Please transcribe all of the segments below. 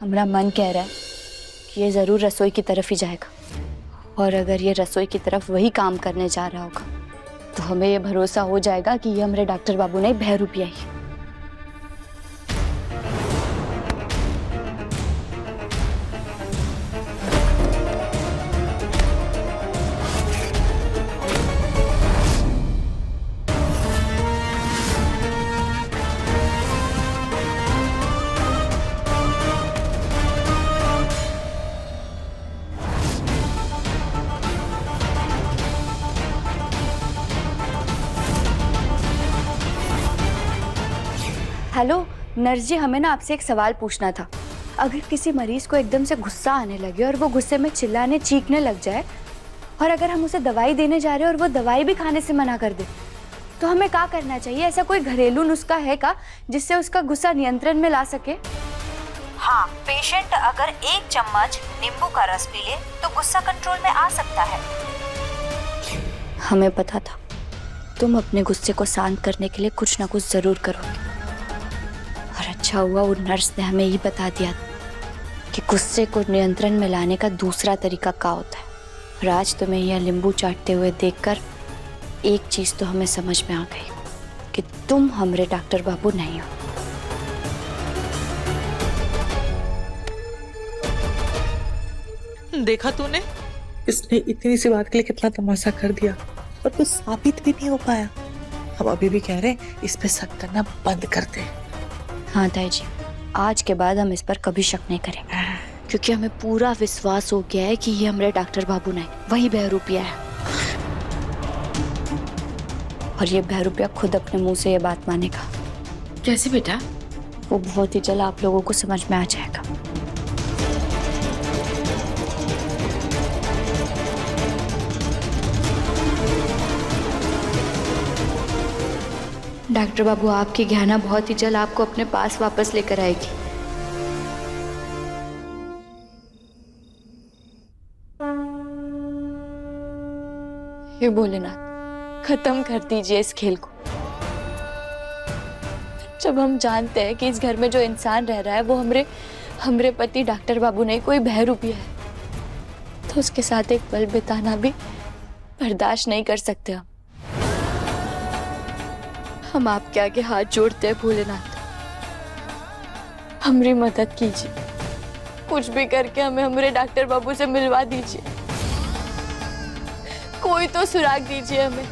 हमारा मन कह रहा है कि ये जरूर रसोई की तरफ ही जाएगा, और अगर ये रसोई की तरफ वही काम करने जा रहा होगा तो हमें ये भरोसा हो जाएगा कि ये हमारे डॉक्टर बाबू ने बहरू पिया ही। हेलो नर्स जी, हमें ना आपसे एक सवाल पूछना था। अगर किसी मरीज को एकदम से गुस्सा आने लगे और वो गुस्से में चिल्लाने चीखने लग जाए, और अगर हम उसे दवाई देने जा रहे हैं और वो दवाई भी खाने से मना कर दे, तो हमें क्या करना चाहिए? ऐसा कोई घरेलू नुस्खा है का जिससे उसका गुस्सा नियंत्रण में ला सके? हाँ, पेशेंट अगर 1 चम्मच नींबू का रस पी ले तो गुस्सा कंट्रोल में आ सकता है। हमें पता था तुम अपने गुस्से को शांत करने के लिए कुछ ना कुछ जरूर करोगे, और अच्छा हुआ वो नर्स ने हमें ये बता दिया कि गुस्से को नियंत्रण में लाने का दूसरा तरीका क्या होता है। और आज तुम्हें यह नींबू चाटते हुए देखकर एक चीज तो हमें समझ में आ गई कि तुम हमारे डॉक्टर बाबू नहीं हो। देखा तूने, इसने इतनी सी बात के लिए कितना तमाशा कर दिया और कुछ साबित भी नहीं हो पाया। हम अभी भी कह रहे हैं इस पे शक करना बंद कर दे। हाँ ताई जी, आज के बाद हम इस पर कभी शक नहीं करेंगे, क्योंकि हमें पूरा विश्वास हो गया है कि ये हमारे डॉक्टर बाबू नहीं, वही बहरूपिया है। और ये बहरूपिया खुद अपने मुंह से ये बात मानेगा। कैसे बेटा? वो बहुत ही जल्द आप लोगों को समझ में आ जाएगा। डॉक्टर बाबू, आपकी गहना बहुत ही जल्द आपको अपने पास वापस लेकर आएगी। हे भोलेनाथ, खत्म कर दीजिए इस खेल को। जब हम जानते हैं कि इस घर में जो इंसान रह रहा है वो हमरे पति डॉक्टर बाबू नहीं, कोई बहरूपिया है, तो उसके साथ एक पल बिताना भी बर्दाश्त नहीं कर सकते हम आपके आगे हाथ जोड़ते हैं भोलेनाथ, हमारी मदद कीजिए। कुछ भी करके हमें हमारे डॉक्टर बाबू से मिलवा दीजिए। कोई तो सुराग दीजिए हमें।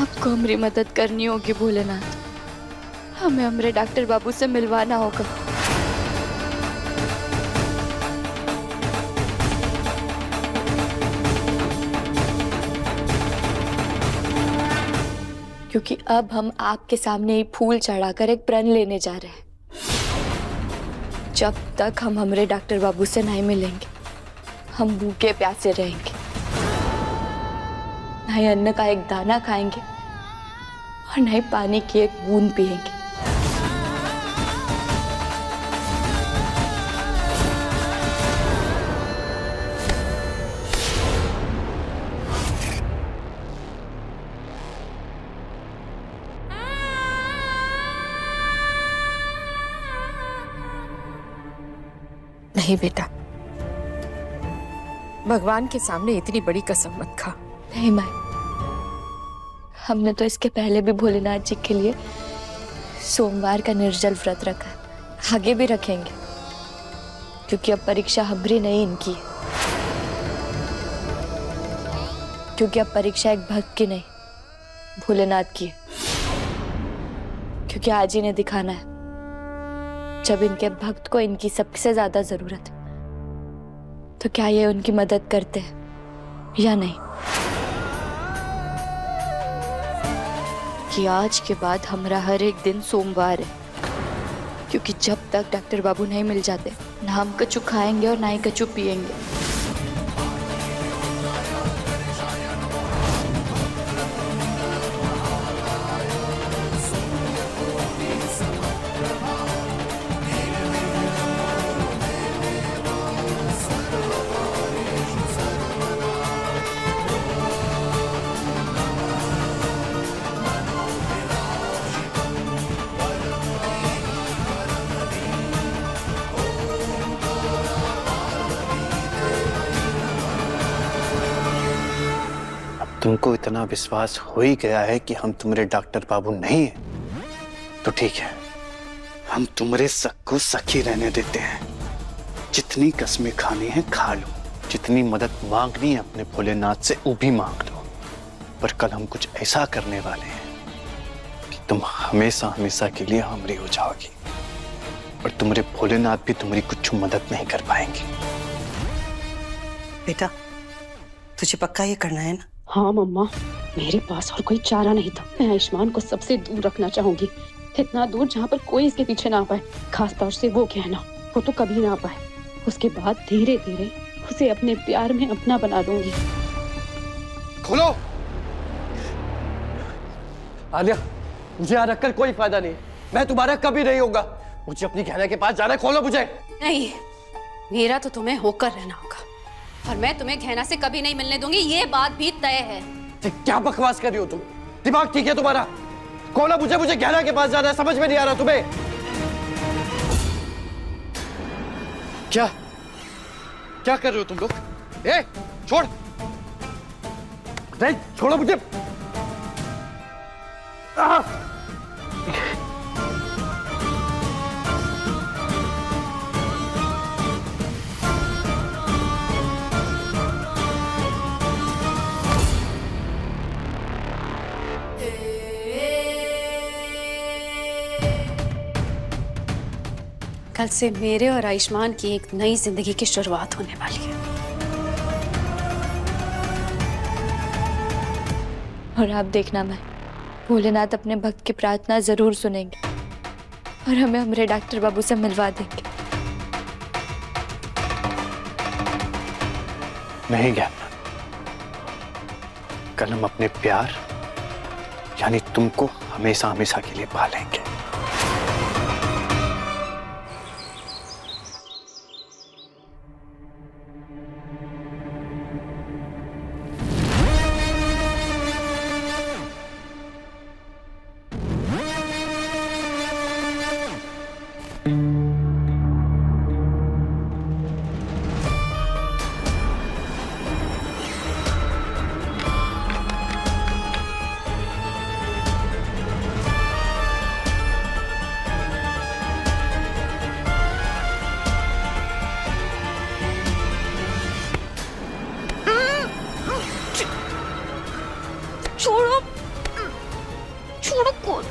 आपको हमारी मदद करनी होगी भोलेनाथ, हमें हमारे डॉक्टर बाबू से मिलवाना होगा। क्योंकि अब हम आपके सामने ही फूल चढ़ाकर एक प्रण लेने जा रहे हैं। जब तक हम हमारे डॉक्टर बाबू से नहीं मिलेंगे, हम भूखे प्यासे रहेंगे, न ही अन्न का एक दाना खाएंगे और न ही पानी की एक बूंद पिएंगे। नहीं बेटा, भगवान के सामने इतनी बड़ी कसम मत खा। नहीं माँ, हमने तो इसके पहले भी भोलेनाथ जी के लिए सोमवार का निर्जल व्रत रखा है, आगे भी रखेंगे, क्योंकि अब परीक्षा हमारी नहीं इनकी है। क्योंकि अब परीक्षा एक भक्त की नहीं, भोलेनाथ की है। क्योंकि आज ही ने दिखाना है, जब इनके भक्त को इनकी सबसे ज्यादा जरूरत है, तो क्या ये उनकी मदद करते हैं या नहीं। कि आज के बाद हमारा हर एक दिन सोमवार है, क्योंकि जब तक डॉक्टर बाबू नहीं मिल जाते, ना हम कचू खाएंगे और ना ही कचू पिएंगे। तुमको इतना विश्वास हो ही गया है कि हम तुम्हारे डॉक्टर बाबू नहीं हैं, तो ठीक है, हम तुम्हारे शक को शक ही रहने देते हैं। जितनी कसमें खानी है खा लो, जितनी मदद मांगनी है अपने भोलेनाथ से वो भी मांग लो, पर कल हम कुछ ऐसा करने वाले हैं कि तुम हमेशा हमेशा के लिए हमरी हो जाओगी और तुम्हारे भोलेनाथ भी तुम्हारी कुछ मदद नहीं कर पाएंगे। बेटा, तुझे पक्का ये करना है ना? हाँ मम्मा, मेरे पास और कोई चारा नहीं था। मैं आयुष्मान को सबसे दूर रखना चाहूंगी, इतना दूर जहाँ पर कोई इसके पीछे ना आ पाए, खास तौर से वो कहना, वो तो कभी ना आ पाए। उसके बाद धीरे धीरे उसे अपने प्यार में अपना बना लूंगी। खोलो आलिया, मुझे यहाँ रखकर कोई फायदा नहीं, मैं तुम्हारा कभी नहीं होगा। मुझे अपनी गहना के पास जाना है, खोलो मुझे। नहीं, मेरा तो तुम्हें होकर रहना होगा और मैं तुम्हें गहना से कभी नहीं मिलने दूंगी, ये बात भी तय है। क्या बकवास कर रही हो तुम? दिमाग ठीक है तुम्हारा? खोलो मुझे, मुझे गहना के पास जाना है, समझ में नहीं आ रहा तुम्हें? क्या क्या कर रहे हो तुम लोग? ए, छोड़, नहीं छोड़ो मुझे। कल से मेरे और आयुष्मान की एक नई जिंदगी की शुरुआत होने वाली है। और आप देखना, मैं भोलेनाथ अपने भक्त की प्रार्थना जरूर सुनेंगे और हमें हमारे डॉक्टर बाबू से मिलवा देंगे। नहीं ज्ञान, कल हम अपने प्यार यानी तुमको हमेशा हमेशा के लिए पालेंगे। छोड़ो, छोड़ो कौन?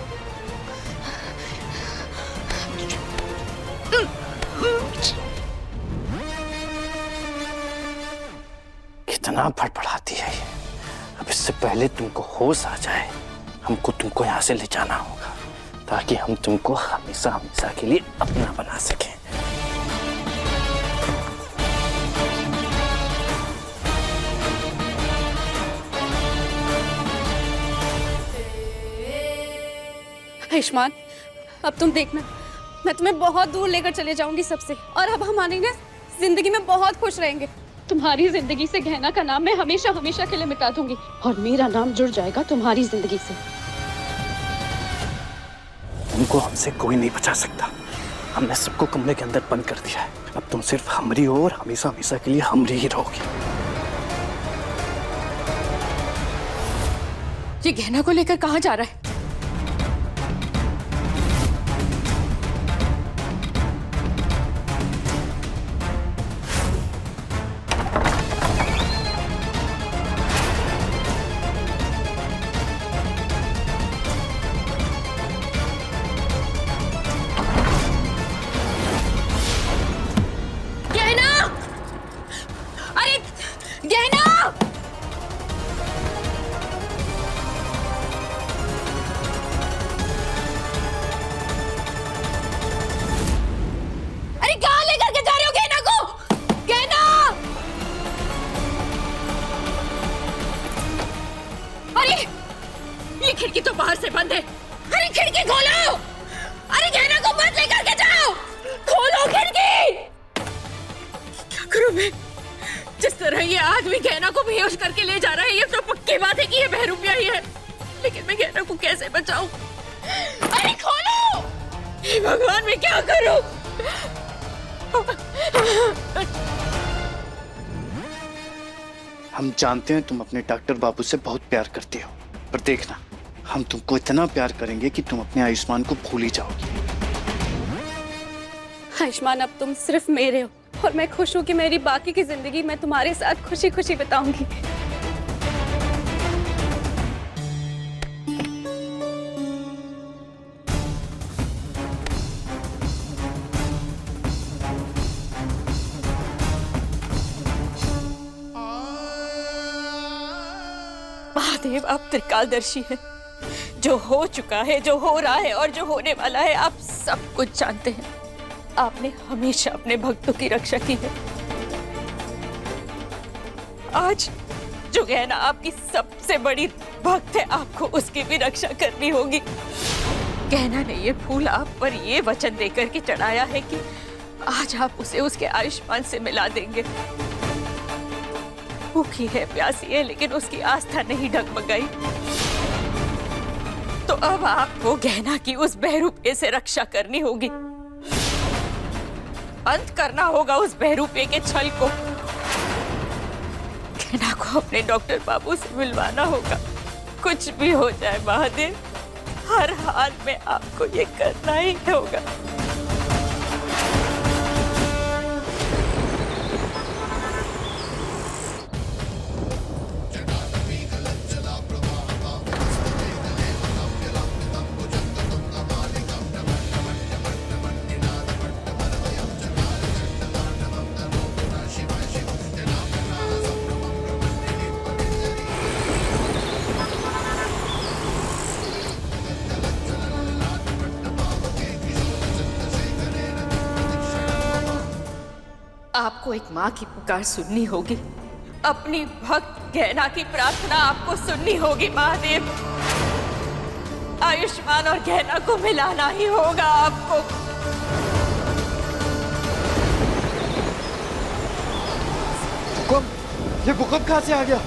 कितना फड़फड़ाती है ये। अब इससे पहले तुमको होश आ जाए, हमको तुमको यहाँ से ले जाना होगा ताकि हम तुमको हमेशा हमेशा के लिए अपना बना सकें। आयुष्मान, अब तुम देखना, मैं तुम्हें बहुत दूर लेकर चले जाऊंगी सबसे, और अब हमारी ना जिंदगी में बहुत खुश रहेंगे। तुम्हारी जिंदगी से गहना का नाम मैं हमेशा हमेशा के लिए मिटा दूंगी और मेरा नाम जुड़ जाएगा तुम्हारी जिंदगी से। तुमको हमसे कोई नहीं बचा सकता। हमने सबको कमरे के अंदर बंद कर दिया है। अब तुम सिर्फ हमरी हो और हमेशा हमेशा के लिए हमरी ही रहोगी। ये गहना को लेकर कहाँ जा रहा है? खिड़की तो बाहर से बंद है। अरे खिड़की खोलो! अरे गहना को मत लेकर के जाओ! खोलो खिड़की! क्या करूं मैं? जिस तरह ये आदमी गहना को बेहोश करके ले जा रहा है, ये तो पक्की बात है कि ये बहरूपिया ही है। लेकिन मैं गहना को कैसे बचाऊं? अरे खोलो! हे भगवान, मैं क्या करूं? हम जानते हैं तुम अपने डॉक्टर बाबू से बहुत प्यार करती हो, पर देखना हम तुमको इतना प्यार करेंगे कि तुम अपने आयुष्मान को भूल ही जाओगी। आयुष्मान, अब तुम सिर्फ मेरे हो और मैं खुश हूँ कि मेरी बाकी की जिंदगी मैं तुम्हारे साथ खुशी खुशी बिताऊंगी। महादेव, आप त्रिकालदर्शी हैं। जो हो चुका है, जो हो रहा है और जो होने वाला है, आप सब कुछ जानते हैं। आपने हमेशा अपने भक्तों की रक्षा की है। आज जो गहना आपकी सबसे बड़ी भक्त है, आपको उसकी भी रक्षा करनी होगी। गहना ने ये फूल आप पर ये वचन देकर के चढ़ाया है कि आज आप उसे उसके आयुष्मान से मिला देंगे। भूखी है, प्यासी है, लेकिन उसकी आस्था नहीं डगमगाई। तो अब आपको गहना की उस बहरूपे से रक्षा करनी होगी। अंत करना होगा उस बहरूपे के छल को। गहना को अपने डॉक्टर बाबू से मिलवाना होगा। कुछ भी हो जाए महादेव, हर हाल में आपको ये करना ही होगा। आपको एक माँ की पुकार सुननी होगी। अपनी भक्त गहना की प्रार्थना आपको सुननी होगी महादेव। आयुष्मान और गहना को मिलाना ही होगा आपको। भूकंप, ये भूकंप कहाँ से आ गया?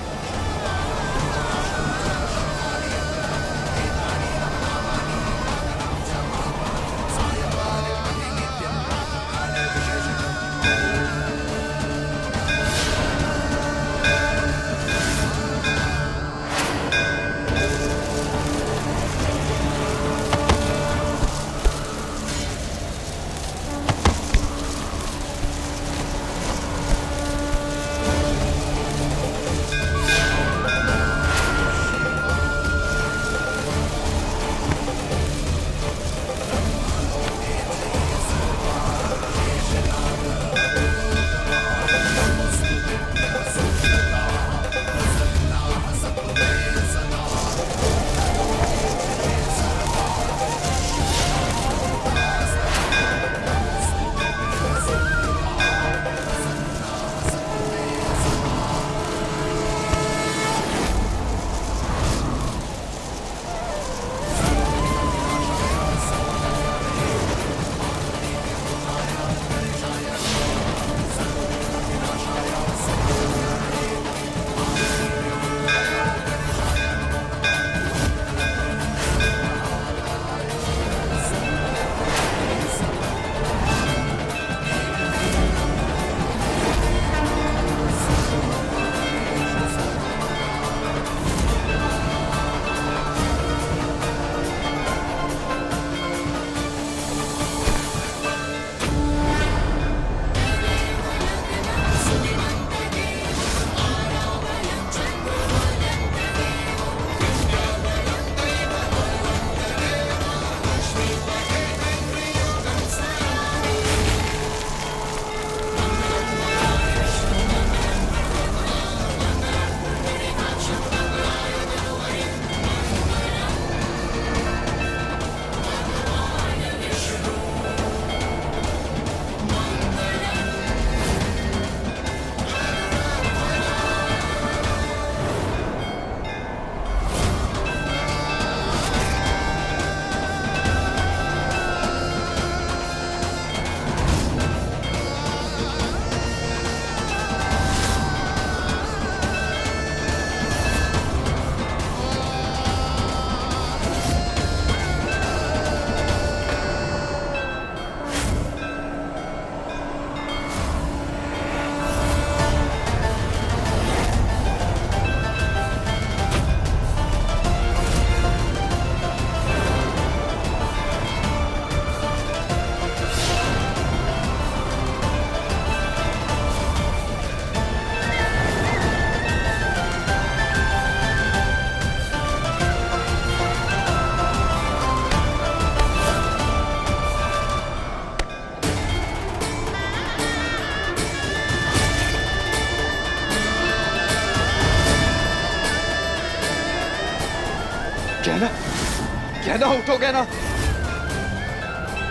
कहना उठो, कहना,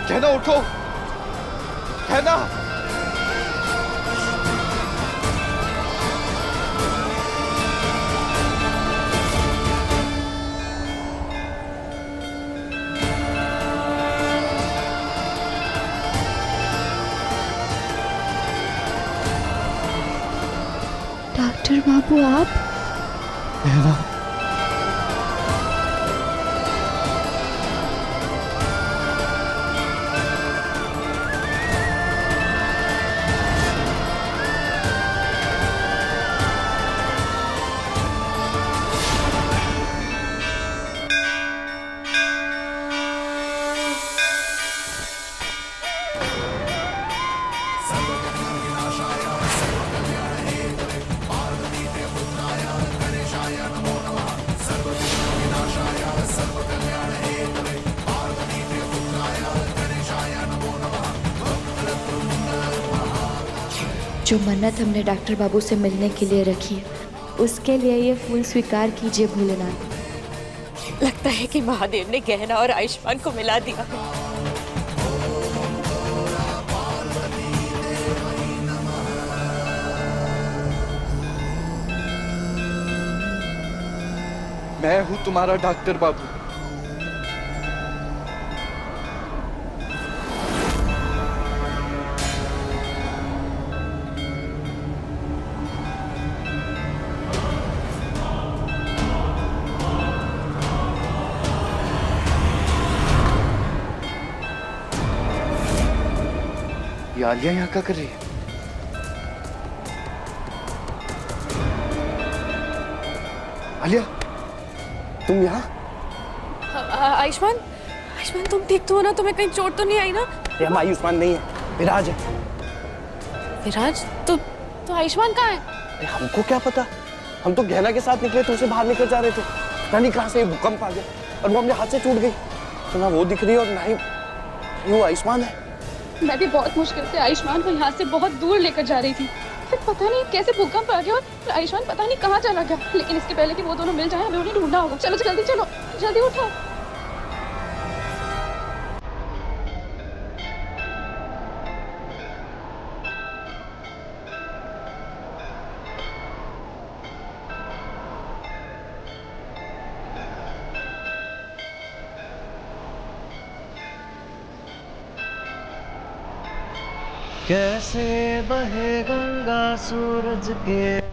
कहना उठो, कहना। डॉक्टर बाबू आप? कहना। जो मन्नत हमने डॉक्टर बाबू से मिलने के लिए रखी है, उसके लिए ये फूल स्वीकार कीजिए भोलेनाथ। लगता है कि महादेव ने गहना और आयुष्मान को मिला दिया। मैं हूं तुम्हारा डॉक्टर बाबू। ये आलिया यहाँ क्या कर रही है? आलिया, तुम यहाँ? आयुष्मान, आयुष्मान तुम ठीक तो हो ना? तुम्हें कहीं चोट तो नहीं आई ना? हम आयुष्मान नहीं है, विराज है। विराज? तो आयुष्मान कहाँ है? अरे हमको क्या पता, हम तो गहना के साथ निकले थे, उसे बाहर निकल जा रहे थे। पता नहीं कहाँ से भूकंप आ गया और वो अपने हाथ से टूट गई। तो ना वो दिख रही है और ना ही वो आयुष्मान है। मैं भी बहुत मुश्किल से आयुष्मान को यहाँ से बहुत दूर लेकर जा रही थी, फिर पता नहीं कैसे भूकंप आ गया और आयुष्मान पता नहीं कहाँ चला गया। लेकिन इसके पहले कि वो दोनों मिल जाएं, हमें उन्हें ढूंढना होगा। चलो जल्दी चलो, जल्दी उठो। कैसे बहे गंगा सूरज के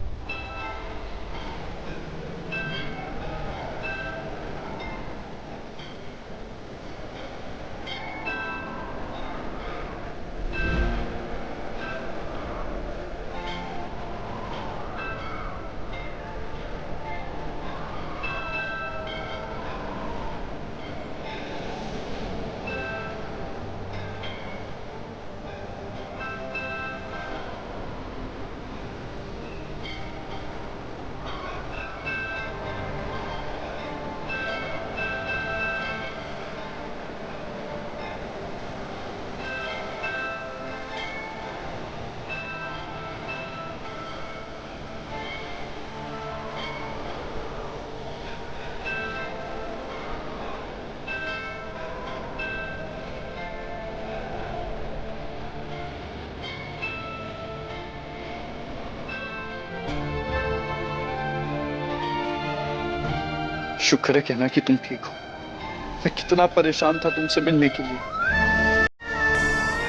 शुक्र है कहना कि तुम ठीक हो। मैं कितना परेशान था तुमसे मिलने के लिए,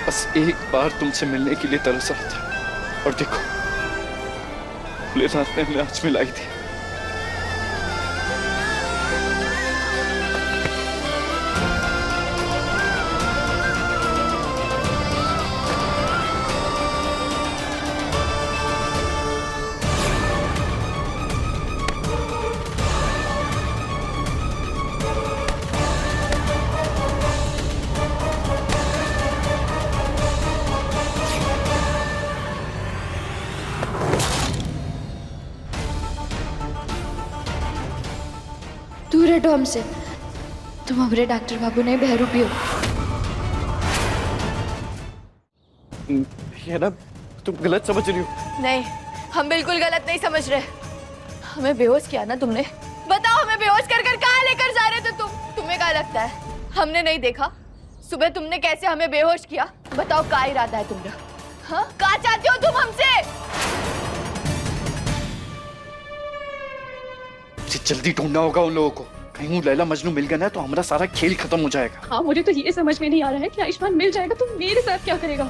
बस एक बार तुमसे मिलने के लिए तरस रहा था। और देखो भोलेनाथ ने हमें आज मिलाई थी। दूर हटो हमसे, तुम हमारे डॉक्टर बाबू नहीं बहरूपी हो। ये ना तुम गलत समझ रही हो। नहीं, हम बिल्कुल गलत नहीं समझ रहे। हमें बेहोश किया ना तुमने? बताओ, हमें बेहोश कर कर कहाँ लेकर जा रहे थे तुम? तुम्हें तुम्हें क्या लगता है हमने नहीं देखा? सुबह तुमने कैसे हमें बेहोश किया? बताओ क्या इरादा है तुमने? हाँ, क्या चाहती हो तुम हमसे? जल्दी ढूंढना होगा उन लोगों को। कहीं वो लैला मजनू मिल गया ना तो हमारा सारा खेल खत्म हो जाएगा। हाँ, मुझे तो ये समझ में नहीं आ रहा है कि आयुष्मान मिल जाएगा तो मेरे साथ क्या करेगा?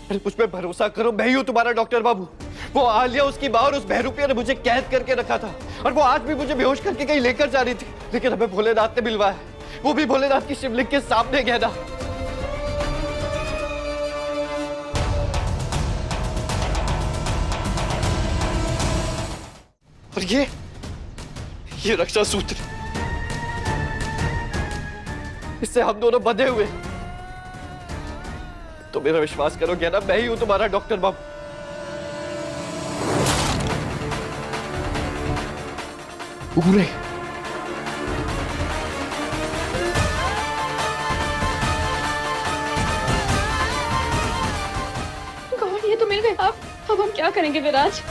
अरे मुझ पे भरोसा करो, मैं ही हूँ तुम्हारा डॉक्टर बाबू। वो आलिया, उसकी माँ और उस बहरूपिया ने मुझे कैद करके रखा था और वो आज भी मुझे बेहोश करके कहीं लेकर जा रही थी, लेकिन हमें भोलेनाथ ने मिलवाया, वो भी भोलेनाथ की शिवलिंग के सामने गहना। और ये रक्षा सूत्र, इससे हम दोनों बंधे हुए। तो मेरा विश्वास करो गहना, मैं ही हूं तुम्हारा डॉक्टर बाबू। पूरे गॉड, ये तो मिल गए। अब हम क्या करेंगे विराज?